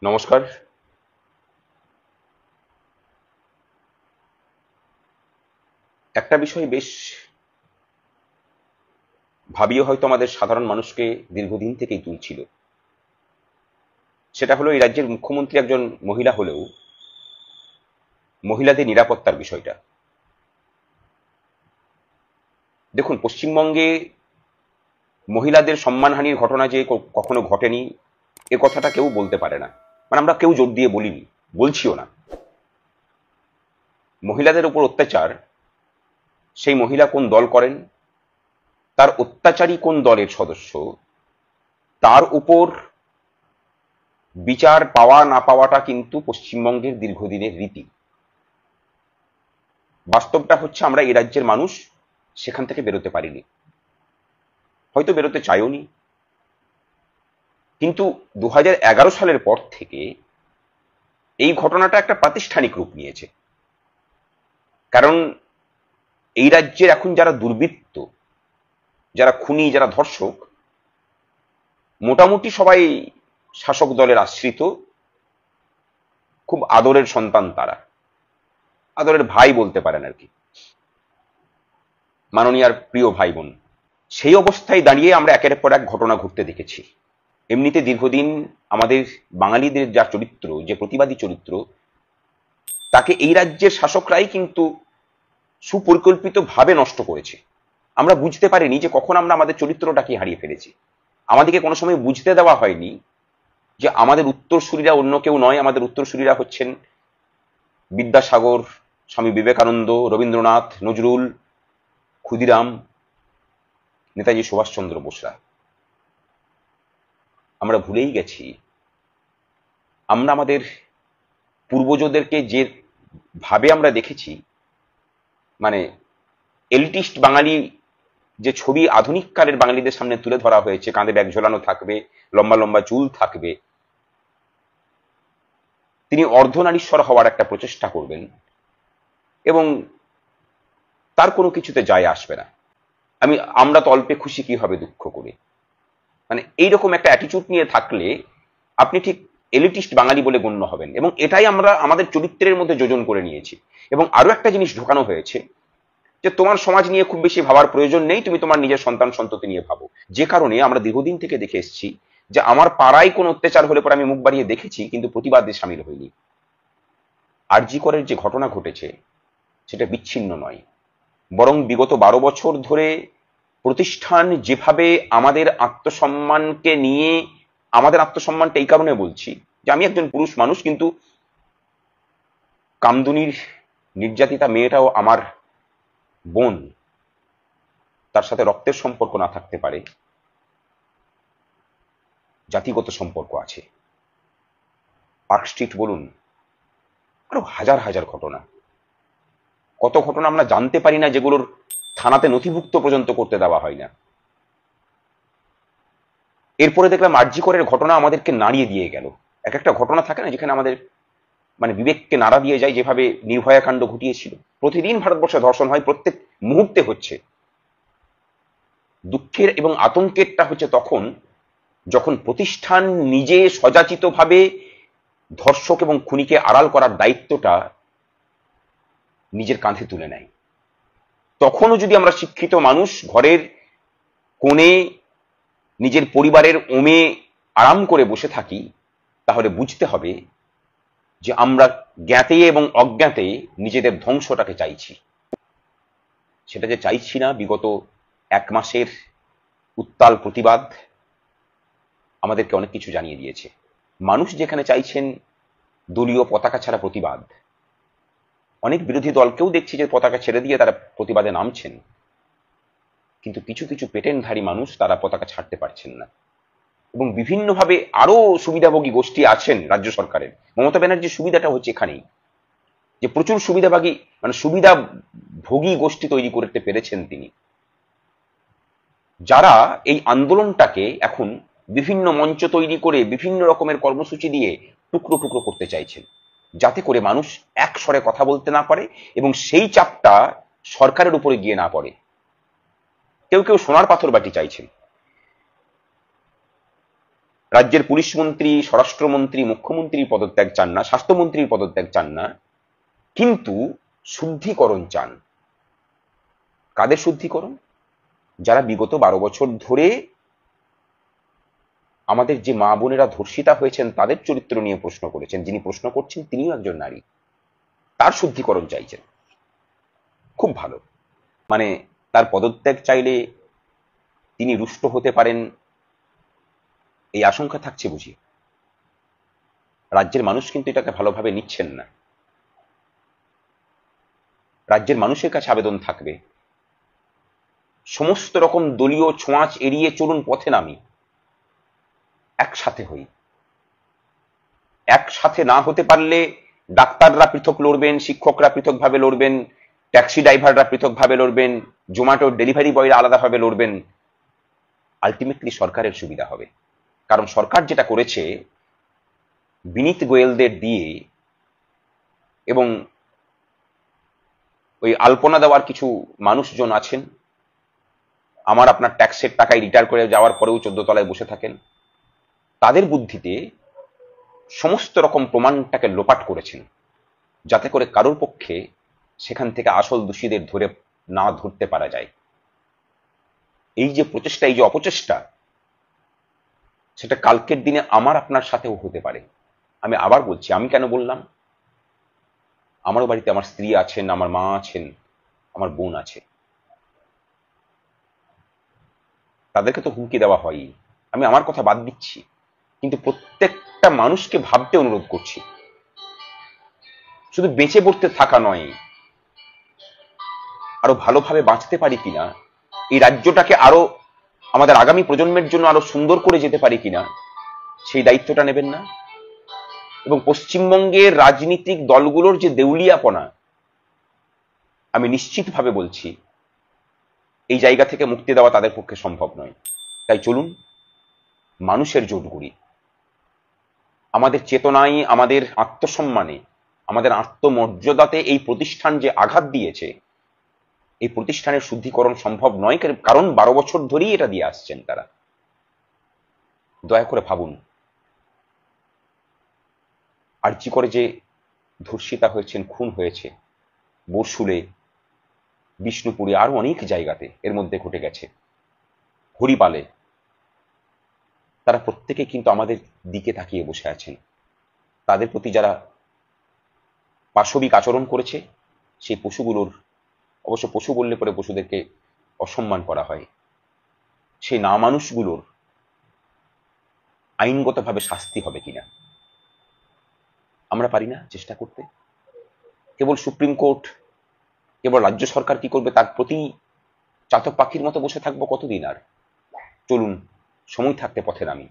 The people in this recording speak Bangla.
নমস্কার। একটা বিষয় বেশ ভাবিয়ে হয়তো আমাদের সাধারণ মানুষকে দীর্ঘদিন থেকেই তুলছিল। সেটা হলো এই রাজ্যের মুখ্যমন্ত্রী একজন মহিলা হলেও মহিলাদের নিরাপত্তার বিষয়টা। দেখুন, পশ্চিমবঙ্গে মহিলাদের সম্মানহানির ঘটনা যে কখনো ঘটেনি এ কথাটা কেউ বলতে পারে না। মানে আমরা কেউ জোর দিয়ে বলিনি, বলছিও না। মহিলাদের উপর অত্যাচার, সেই মহিলা কোন দল করেন, তার অত্যাচারী কোন দলের সদস্য, তার উপর বিচার পাওয়া না পাওয়াটা কিন্তু পশ্চিমবঙ্গের দীর্ঘদিনের রীতি। বাস্তবটা হচ্ছে আমরা এই রাজ্যের মানুষ সেখান থেকে বেরোতে পারিনি, হয়তো বেরোতে চাইওনি। কিন্তু 2011 সালের পর থেকে এই ঘটনাটা একটা প্রাতিষ্ঠানিক রূপ নিয়েছে। কারণ এই রাজ্যের এখন যারা দুর্বৃত্ত, যারা খুনি, যারা ধর্ষক, মোটামুটি সবাই শাসক দলের আশ্রিত, খুব আদরের সন্তান তারা, আদরের ভাই বলতে পারেন আর কি, মাননীয়ার প্রিয় ভাই বোন। সেই অবস্থায় দাঁড়িয়ে আমরা একের পর এক ঘটনা ঘটতে দেখেছি। এমনিতে দীর্ঘদিন আমাদের বাঙালিদের যা চরিত্র, যে প্রতিবাদী চরিত্র, তাকে এই রাজ্যের শাসকরাই কিন্তু সুপরিকল্পিতভাবে নষ্ট করেছে। আমরা বুঝতে পারিনি যে কখন আমরা আমাদের চরিত্রটাকে হারিয়ে ফেলেছি। আমাদেরকে কোনো সময় বুঝতে দেওয়া হয়নি যে আমাদের উত্তরসূরিরা অন্য কেউ নয়। আমাদের উত্তরসূরিরা হচ্ছেন বিদ্যাসাগর, স্বামী বিবেকানন্দ, রবীন্দ্রনাথ, নজরুল, ক্ষুদিরাম, নেতাজি সুভাষচন্দ্র বোসরা। আমরা ভুলেই গেছি আমরা আমাদের পূর্বজদেরকে যে ভাবে আমরা দেখেছি, মানে এলিটিস্ট বাঙালি যে ছবি আধুনিক কালের বাঙালিদের সামনে তুলে ধরা হয়েছে, কাঁধে ব্যাগ ঝোলানো থাকবে, লম্বা লম্বা চুল থাকবে, তিনি অর্ধনারীশ্বর হওয়ার একটা প্রচেষ্টা করবেন এবং তার কোনো কিছুতে যায় আসবে না। আমরা তো অল্পে খুশি, কি হবে দুঃখ করে, মানে এইরকম একটা অ্যাটিটিউড নিয়ে থাকলে আপনি ঠিক এলিটিস্ট বাঙালি বলে গণ্য হবেন। এবং এটাই আমরা আমাদের চরিত্রের মধ্যে যোজন করে নিয়েছি। এবং আরো একটা জিনিস ঢোকানো হয়েছে যে তোমার সমাজ নিয়ে খুব বেশি ভাবার প্রয়োজন নেই, তুমি তোমার নিজের সন্তান সন্ততি নিয়ে ভাবো। যে কারণে আমরা দীর্ঘদিন থেকে দেখে এসেছি যে আমার পাড়ায় কোন অত্যাচার হলে পরে আমি মুখ বাড়িয়ে দেখেছি, কিন্তু প্রতিবাদে সামিল হইনি। আরজি করের যে ঘটনা ঘটেছে সেটা বিচ্ছিন্ন নয়, বরং বিগত 12 বছর ধরে প্রতিষ্ঠান যেভাবে আমাদের আত্মসম্মানকে নিয়ে, আমাদের আত্মসম্মানটা এই কারণে বলছি যে আমি একজন পুরুষ মানুষ, কিন্তু কামদুনির নির্যাতিতা মেয়েটাও আমার বোন, তার সাথে রক্তের সম্পর্ক না থাকতে পারে, জাতিগত সম্পর্ক আছে। পার্ক স্ট্রিট বলুন, আরো হাজার হাজার ঘটনা, কত ঘটনা আমরা জানতে পারি না, যেগুলোর থানাতে নথিভুক্ত পর্যন্ত করতে দেওয়া হয় না। এরপরে দেখলাম আরজি করের ঘটনা আমাদেরকে নাড়িয়ে দিয়ে গেল। এক একটা ঘটনা থাকে না যেখানে আমাদের মানে বিবেককে নাড়া দিয়ে যায়, যেভাবে নির্ভয়া কাণ্ড ঘটিয়েছিল। প্রতিদিন ভারতবর্ষে ধর্ষণ হয়, প্রত্যেক মুহূর্তে হচ্ছে। দুঃখের এবং আতঙ্কেরটা হচ্ছে তখন যখন প্রতিষ্ঠান নিজে সজাচিতভাবে ধর্ষক এবং খুনিকে আড়াল করার দায়িত্বটা নিজের কাঁধে তুলে নেয়। তখনও যদি আমরা শিক্ষিত মানুষ ঘরের কোণে নিজের পরিবারের ওমে আরাম করে বসে থাকি, তাহলে বুঝতে হবে যে আমরা জ্ঞাতে এবং অজ্ঞাতে নিজেদের ধ্বংসটাকে চাইছি। সেটা যে চাইছি না, বিগত 1 মাসের উত্তাল প্রতিবাদ আমাদেরকে অনেক কিছু জানিয়ে দিয়েছে। মানুষ যেখানে চাইছেন দলীয় পতাকা ছাড়া প্রতিবাদ, অনেক বিরোধী দলকেও দেখছি যে পতাকা ছেড়ে দিয়ে তারা প্রতিবাদে নামছেন, কিন্তু কিছু কিছু পেটেন্টধারী মানুষ তারা পতাকা ছাড়তে পারছেন না। এবং বিভিন্নভাবে আরো সুবিধাভোগী গোষ্ঠী আছেন রাজ্য সরকারের। মমতা ব্যানার্জির সুবিধাটা হচ্ছে এখানেই যে প্রচুর সুবিধাভোগী, মানে সুবিধাভোগী গোষ্ঠী তৈরি করতে পেরেছেন তিনি, যারা এই আন্দোলনটাকে এখন বিভিন্ন মঞ্চ তৈরি করে বিভিন্ন রকমের কর্মসূচি দিয়ে টুকরো টুকরো করতে চাইছেন, যাতে করে মানুষ এক স্বরে কথা বলতে না পারে এবং সেই চাপটা সরকারের উপরে গিয়ে না পড়ে। কেউ কেউ সোনার পাথর বাটি চাইছেন। রাজ্যের পুলিশ মন্ত্রী, স্বরাষ্ট্রমন্ত্রী, মুখ্যমন্ত্রীর পদত্যাগ চান না, স্বাস্থ্যমন্ত্রীর পদত্যাগ চান না, কিন্তু শুদ্ধিকরণ চান। কাদের শুদ্ধিকরণ? যারা বিগত 12 বছর ধরে আমাদের যে মা বোনেরা ধর্ষিতা হয়েছেন তাদের চরিত্র নিয়ে প্রশ্ন করেছেন। যিনি প্রশ্ন করছেন তিনিও একজন নারী, তার শুদ্ধিকরণ চাইছেন। খুব ভালো। মানে তার পদত্যাগ চাইলে তিনি রুষ্ট হতে পারেন এই আশঙ্কা থাকছে বুঝি? রাজ্যের মানুষ কিন্তু এটাকে ভালোভাবে নিচ্ছেন না। রাজ্যের মানুষের কাছে আবেদন থাকবে, সমস্ত রকম দলীয় ছোঁয়াচ এড়িয়ে চলুন, পথে নামি, একসাথে হই। একসাথে না হতে পারলে ডাক্তাররা পৃথক লড়বেন, শিক্ষকরা পৃথকভাবে লড়বেন, ট্যাক্সি ড্রাইভাররা পৃথকভাবে লড়বেন, জোম্যাটোর ডেলিভারি বয়রা আলাদাভাবে লড়বেন। আলটিমেটলি সরকারের সুবিধা হবে। কারণ সরকার যেটা করেছে, বিনীত গোয়েলদের দিয়ে এবং ওই আলপনা দেওয়ার কিছু মানুষজন আছেন, আমার আপনার ট্যাক্সের টাকায় রিটায়ার করে যাওয়ার পরেও 14 তলায় বসে থাকেন, তাদের বুদ্ধিতে সমস্ত রকম প্রমাণটাকে লোপাট করেছেন, যাতে করে কারোর পক্ষে সেখান থেকে আসল দোষীদের ধরে না ধরতে পারা যায়। এই যে প্রচেষ্টা, এই যে অপচেষ্টা, সেটা কালকের দিনে আমার আপনার সাথেও হতে পারে। আমি আবার বলছি, আমি কেন বললাম? আমারও বাড়িতে আমার স্ত্রী আছেন, আমার মা আছেন, আমার বোন আছে, তাদেরকে তো হুমকি দেওয়া হয়ই। আমি আমার কথা বাদ দিচ্ছি, কিন্তু প্রত্যেকটা মানুষকে ভাবতে অনুরোধ করছি, শুধু বেঁচে পড়তে থাকা নয়, আরো ভালোভাবে বাঁচতে পারি কিনা, এই রাজ্যটাকে আরো আমাদের আগামী প্রজন্মের জন্য আরো সুন্দর করে যেতে পারি কিনা, সেই দায়িত্বটা নেবেন না? এবং পশ্চিমবঙ্গের রাজনীতিক দলগুলোর যে দেউলিয়াপনা, আমি নিশ্চিতভাবে বলছি এই জায়গা থেকে মুক্তি দেওয়া তাদের পক্ষে সম্ভব নয়। তাই চলুন মানুষের জোট গড়ি। আমাদের চেতনায়, আমাদের আত্মসম্মানে, আমাদের আত্মমর্যাদাতে এই প্রতিষ্ঠান যে আঘাত দিয়েছে, এই প্রতিষ্ঠানের শুদ্ধিকরণ সম্ভব নয়, কারণ 12 বছর ধরেই এটা দিয়ে আসছেন তারা। দয়া করে ভাবুন, আরজি করে যে ধর্ষিতা হয়েছেন, খুন হয়েছে, বরশুলে, বিষ্ণুপুরে, আরো অনেক জায়গাতে এর মধ্যে ঘটে গেছে, হরিপালে, তারা প্রত্যেকে কিন্তু আমাদের দিকে তাকিয়ে বসে আছেন। তাদের প্রতি যারা পাশবিক আচরণ করেছে, সেই পশুগুলোর, অবশ্য পশু বললে পরে পশুদেরকে অসম্মান করা হয়, সেই না মানুষগুলোর আইনগতভাবে শাস্তি হবে কিনা আমরা পারি না চেষ্টা করতে? কেবল সুপ্রিম কোর্ট, কেবল রাজ্য সরকার কি করবে তার প্রতি চাতক পাখির মতো বসে থাকবো কতদিন আর? চলুন সময় থাকতে পথে নামি।